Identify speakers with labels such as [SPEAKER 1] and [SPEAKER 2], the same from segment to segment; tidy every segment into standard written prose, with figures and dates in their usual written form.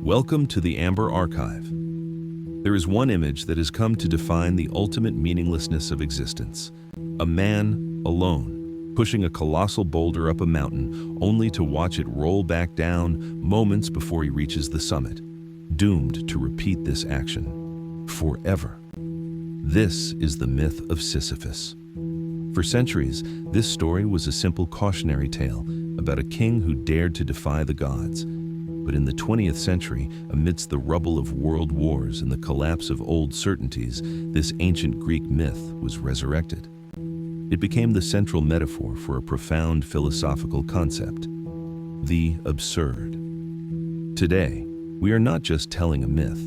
[SPEAKER 1] Welcome to the Amber Archive. There is one image that has come to define the ultimate meaninglessness of existence. A man alone, pushing a colossal boulder up a mountain only to watch it roll back down moments before he reaches the summit, doomed to repeat this action forever. This is the myth of Sisyphus. For centuries, this story was a simple cautionary tale about a king who dared to defy the gods. But in the 20th century, amidst the rubble of world wars and the collapse of old certainties, this ancient Greek myth was resurrected. It became the central metaphor for a profound philosophical concept, the absurd. Today, we are not just telling a myth.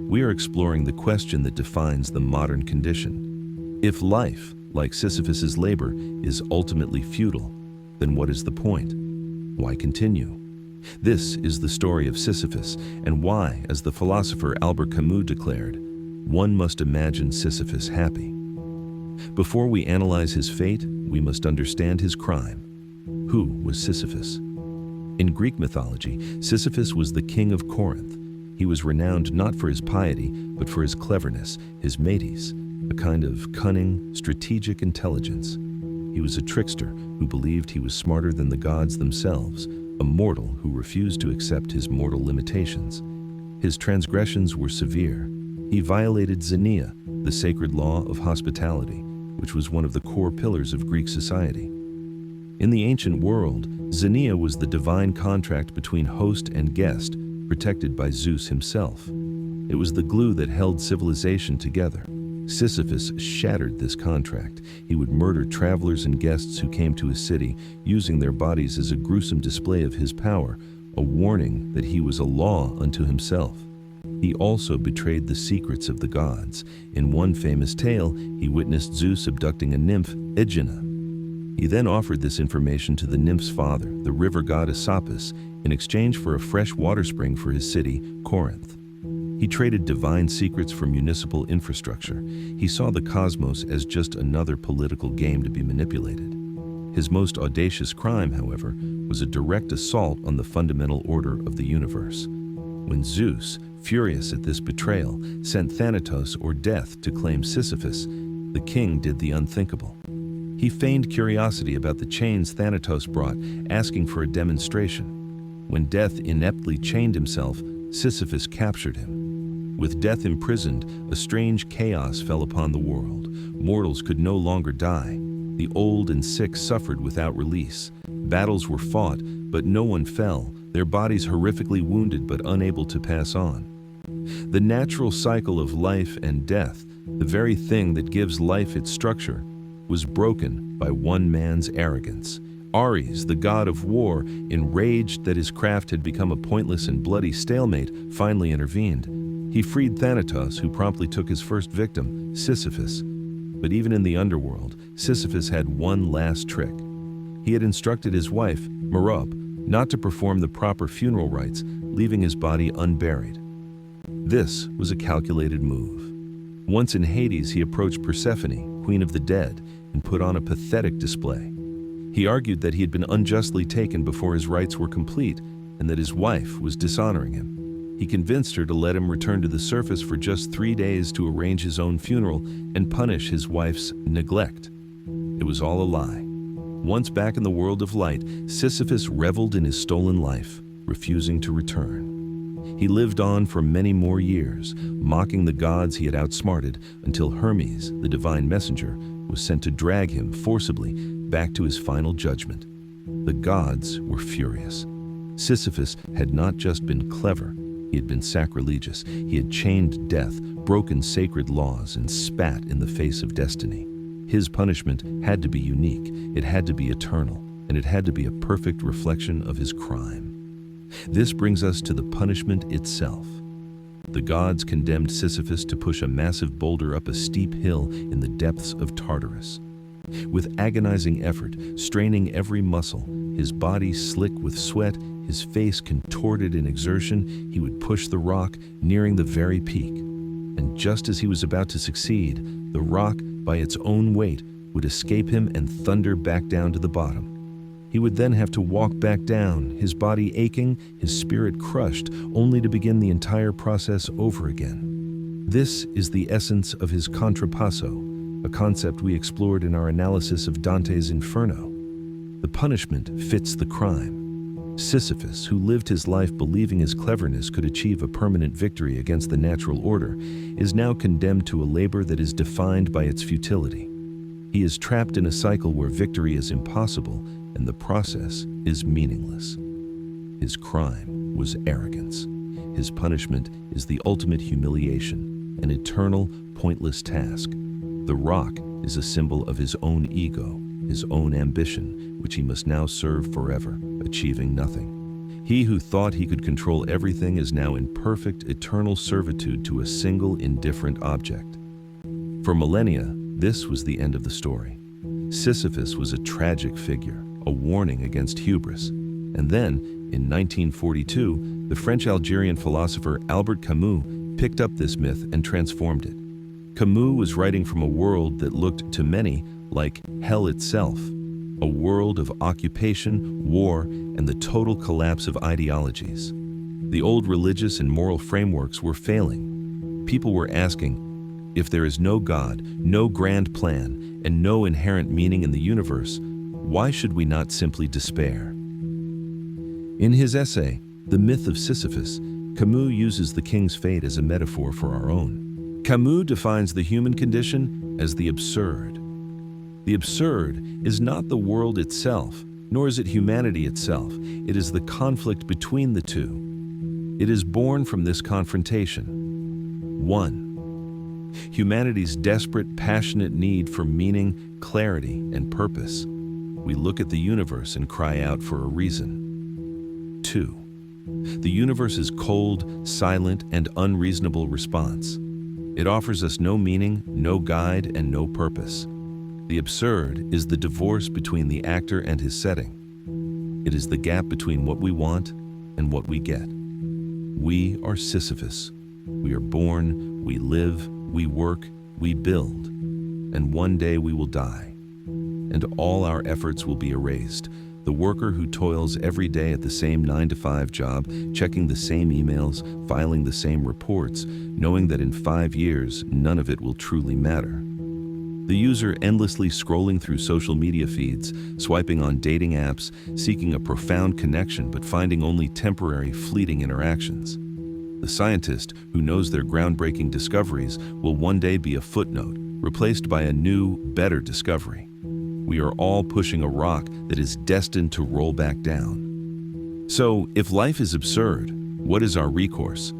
[SPEAKER 1] We are exploring the question that defines the modern condition. If life, like Sisyphus's labor, is ultimately futile, then what is the point? Why continue? This is the story of Sisyphus, and why, as the philosopher Albert Camus declared, one must imagine Sisyphus happy. Before we analyze his fate, we must understand his crime. Who was Sisyphus? In Greek mythology, Sisyphus was the king of Corinth. He was renowned not for his piety, but for his cleverness, his metis, a kind of cunning, strategic intelligence. He was a trickster who believed he was smarter than the gods themselves, a mortal who refused to accept his mortal limitations. His transgressions were severe. He violated Xenia, the sacred law of hospitality, which was one of the core pillars of Greek society. In the ancient world, Xenia was the divine contract between host and guest, protected by Zeus himself. It was the glue that held civilization together. Sisyphus shattered this contract. He would murder travelers and guests who came to his city, using their bodies as a gruesome display of his power, a warning that he was a law unto himself. He also betrayed the secrets of the gods. In one famous tale, he witnessed Zeus abducting a nymph, Aegina. He then offered this information to the nymph's father, the river god Asopus, in exchange for a fresh water spring for his city, Corinth. He traded divine secrets for municipal infrastructure. He saw the cosmos as just another political game to be manipulated. His most audacious crime, however, was a direct assault on the fundamental order of the universe. When Zeus, furious at this betrayal, sent Thanatos or Death to claim Sisyphus, the king did the unthinkable. He feigned curiosity about the chains Thanatos brought, asking for a demonstration. When Death ineptly chained himself, Sisyphus captured him. With Death imprisoned, a strange chaos fell upon the world. Mortals could no longer die. The old and sick suffered without release. Battles were fought, but no one fell, their bodies horrifically wounded but unable to pass on. The natural cycle of life and death, the very thing that gives life its structure, was broken by one man's arrogance. Ares, the god of war, enraged that his craft had become a pointless and bloody stalemate, finally intervened. He freed Thanatos, who promptly took his first victim, Sisyphus. But even in the underworld, Sisyphus had one last trick. He had instructed his wife, Merope, not to perform the proper funeral rites, leaving his body unburied. This was a calculated move. Once in Hades, he approached Persephone, queen of the dead, and put on a pathetic display. He argued that he had been unjustly taken before his rites were complete, and that his wife was dishonoring him. He convinced her to let him return to the surface for just 3 days to arrange his own funeral and punish his wife's neglect. It was all a lie. Once back in the world of light, Sisyphus reveled in his stolen life, refusing to return. He lived on for many more years, mocking the gods he had outsmarted, until Hermes, the divine messenger, was sent to drag him forcibly back to his final judgment. The gods were furious. Sisyphus had not just been clever, he had been sacrilegious. He had chained death, broken sacred laws, and spat in the face of destiny. His punishment had to be unique, it had to be eternal, and it had to be a perfect reflection of his crime. This brings us to the punishment itself. The gods condemned Sisyphus to push a massive boulder up a steep hill in the depths of Tartarus. With agonizing effort, straining every muscle, his body slick with sweat, his face contorted in exertion, he would push the rock, nearing the very peak. And just as he was about to succeed, the rock, by its own weight, would escape him and thunder back down to the bottom. He would then have to walk back down, his body aching, his spirit crushed, only to begin the entire process over again. This is the essence of his contrapasso, a concept we explored in our analysis of Dante's Inferno. The punishment fits the crime. Sisyphus, who lived his life believing his cleverness could achieve a permanent victory against the natural order, is now condemned to a labor that is defined by its futility. He is trapped in a cycle where victory is impossible and the process is meaningless. His crime was arrogance. His punishment is the ultimate humiliation, an eternal, pointless task. The rock is a symbol of his own ego, his own ambition, which he must now serve forever, achieving nothing. He who thought he could control everything is now in perfect, eternal servitude to a single, indifferent object. For millennia, this was the end of the story. Sisyphus was a tragic figure, a warning against hubris. And then, in 1942, the French-Algerian philosopher Albert Camus picked up this myth and transformed it. Camus was writing from a world that looked to many like hell itself, a world of occupation, war, and the total collapse of ideologies. The old religious and moral frameworks were failing. People were asking, if there is no God, no grand plan, and no inherent meaning in the universe, why should we not simply despair? In his essay, The Myth of Sisyphus, Camus uses the king's fate as a metaphor for our own. Camus defines the human condition as the absurd. The absurd is not the world itself, nor is it humanity itself. It is the conflict between the two. It is born from this confrontation. 1. Humanity's desperate, passionate need for meaning, clarity, and purpose. We look at the universe and cry out for a reason. 2. The universe's cold, silent, and unreasonable response. It offers us no meaning, no guide, and no purpose. The absurd is the divorce between the actor and his setting. It is the gap between what we want and what we get. We are Sisyphus. We are born, we live, we work, we build, and one day we will die. And all our efforts will be erased. The worker who toils every day at the same 9-to-5 job, checking the same emails, filing the same reports, knowing that in 5 years, none of it will truly matter. The user endlessly scrolling through social media feeds, swiping on dating apps, seeking a profound connection but finding only temporary, fleeting interactions. The scientist who knows their groundbreaking discoveries will one day be a footnote, replaced by a new, better discovery. We are all pushing a rock that is destined to roll back down. So, if life is absurd, what is our recourse?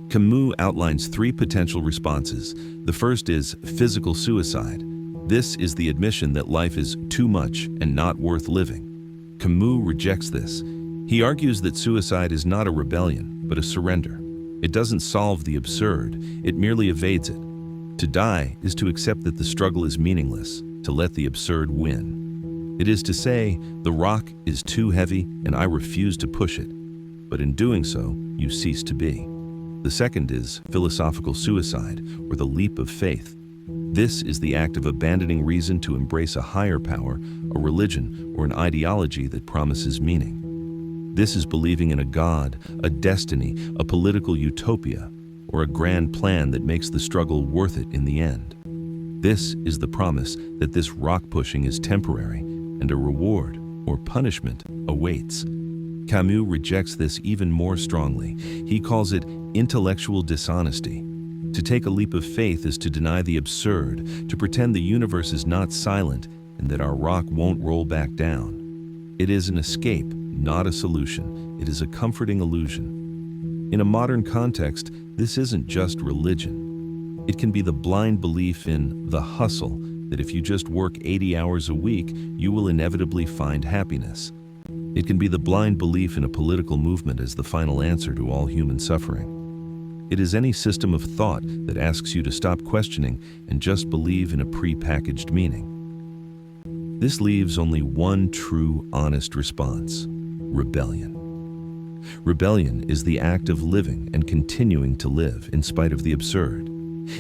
[SPEAKER 1] Camus outlines 3 potential responses. The first is physical suicide. This is the admission that life is too much and not worth living. Camus rejects this. He argues that suicide is not a rebellion, but a surrender. It doesn't solve the absurd, it merely evades it. To die is to accept that the struggle is meaningless, to let the absurd win. It is to say, the rock is too heavy and I refuse to push it. But in doing so, you cease to be. The second is philosophical suicide, or the leap of faith. This is the act of abandoning reason to embrace a higher power, a religion, or an ideology that promises meaning. This is believing in a God, a destiny, a political utopia, or a grand plan that makes the struggle worth it in the end. This is the promise that this rock pushing is temporary and a reward or punishment awaits. Camus rejects this even more strongly. He calls it intellectual dishonesty. To take a leap of faith is to deny the absurd, to pretend the universe is not silent and that our rock won't roll back down. It is an escape, not a solution. It is a comforting illusion. In a modern context, this isn't just religion. It can be the blind belief in the hustle, that if you just work 80 hours a week, you will inevitably find happiness. It can be the blind belief in a political movement as the final answer to all human suffering. It is any system of thought that asks you to stop questioning and just believe in a pre-packaged meaning. This leaves only one true, honest response: rebellion. Rebellion is the act of living and continuing to live in spite of the absurd.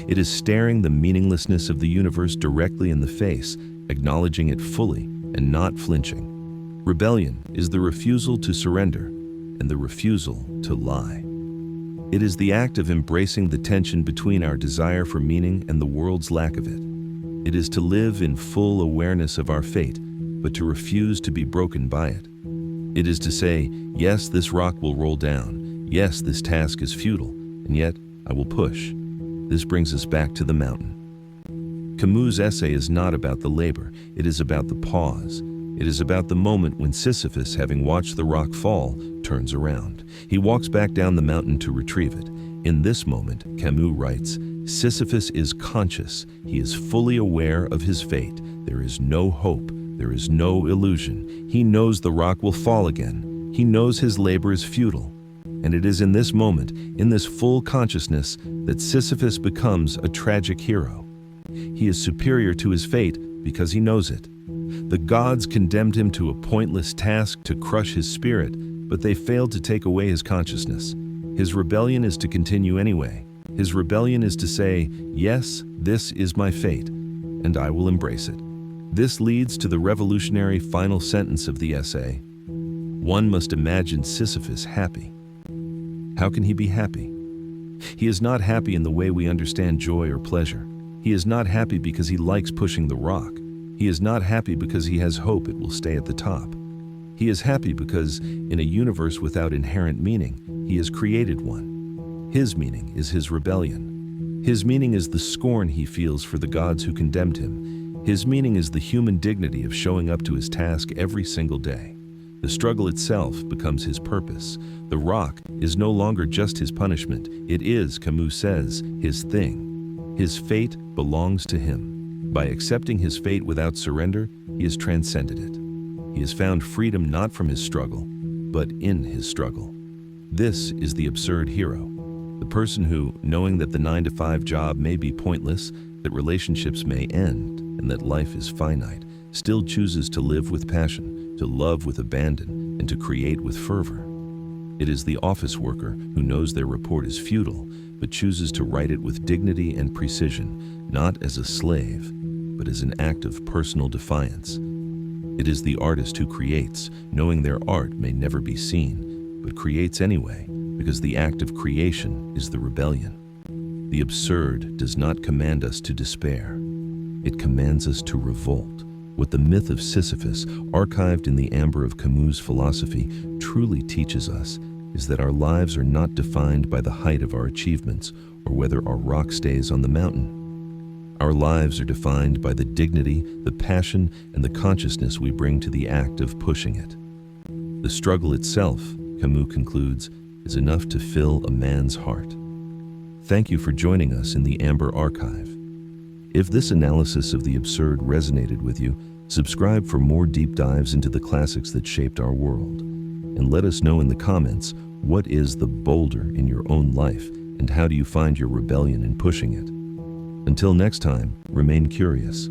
[SPEAKER 1] It is staring the meaninglessness of the universe directly in the face, acknowledging it fully and not flinching. Rebellion is the refusal to surrender and the refusal to lie. It is the act of embracing the tension between our desire for meaning and the world's lack of it. It is to live in full awareness of our fate, but to refuse to be broken by it. It is to say, yes, this rock will roll down. Yes, this task is futile, and yet I will push. This brings us back to the mountain. Camus' essay is not about the labor, it is about the pause. It is about the moment when Sisyphus, having watched the rock fall, turns around. He walks back down the mountain to retrieve it. In this moment, Camus writes, Sisyphus is conscious. He is fully aware of his fate. There is no hope. There is no illusion. He knows the rock will fall again. He knows his labor is futile. And it is in this moment, in this full consciousness, that Sisyphus becomes a tragic hero. He is superior to his fate because he knows it. The gods condemned him to a pointless task to crush his spirit, but they failed to take away his consciousness. His rebellion is to continue anyway. His rebellion is to say, yes, this is my fate, and I will embrace it. This leads to the revolutionary final sentence of the essay. One must imagine Sisyphus happy. How can he be happy? He is not happy in the way we understand joy or pleasure. He is not happy because he likes pushing the rock. He is not happy because he has hope it will stay at the top. He is happy because, in a universe without inherent meaning, he has created one. His meaning is his rebellion. His meaning is the scorn he feels for the gods who condemned him. His meaning is the human dignity of showing up to his task every single day. The struggle itself becomes his purpose. The rock is no longer just his punishment. It is, Camus says, his thing. His fate belongs to him. By accepting his fate without surrender, he has transcended it. He has found freedom not from his struggle, but in his struggle. This is the absurd hero, the person who, knowing that the 9-to-5 job may be pointless, that relationships may end, and that life is finite, still chooses to live with passion, to love with abandon, and to create with fervor. It is the office worker who knows their report is futile, but chooses to write it with dignity and precision, not as a slave, but as an act of personal defiance. It is the artist who creates, knowing their art may never be seen, but creates anyway, because the act of creation is the rebellion. The absurd does not command us to despair. It commands us to revolt. What the myth of Sisyphus, archived in the amber of Camus' philosophy, truly teaches us is that our lives are not defined by the height of our achievements or whether our rock stays on the mountain. Our lives are defined by the dignity, the passion, and the consciousness we bring to the act of pushing it. The struggle itself, Camus concludes, is enough to fill a man's heart. Thank you for joining us in the Amber Archive. If this analysis of the absurd resonated with you, subscribe for more deep dives into the classics that shaped our world. And let us know in the comments, what is the boulder in your own life, and how do you find your rebellion in pushing it? Until next time, remain curious.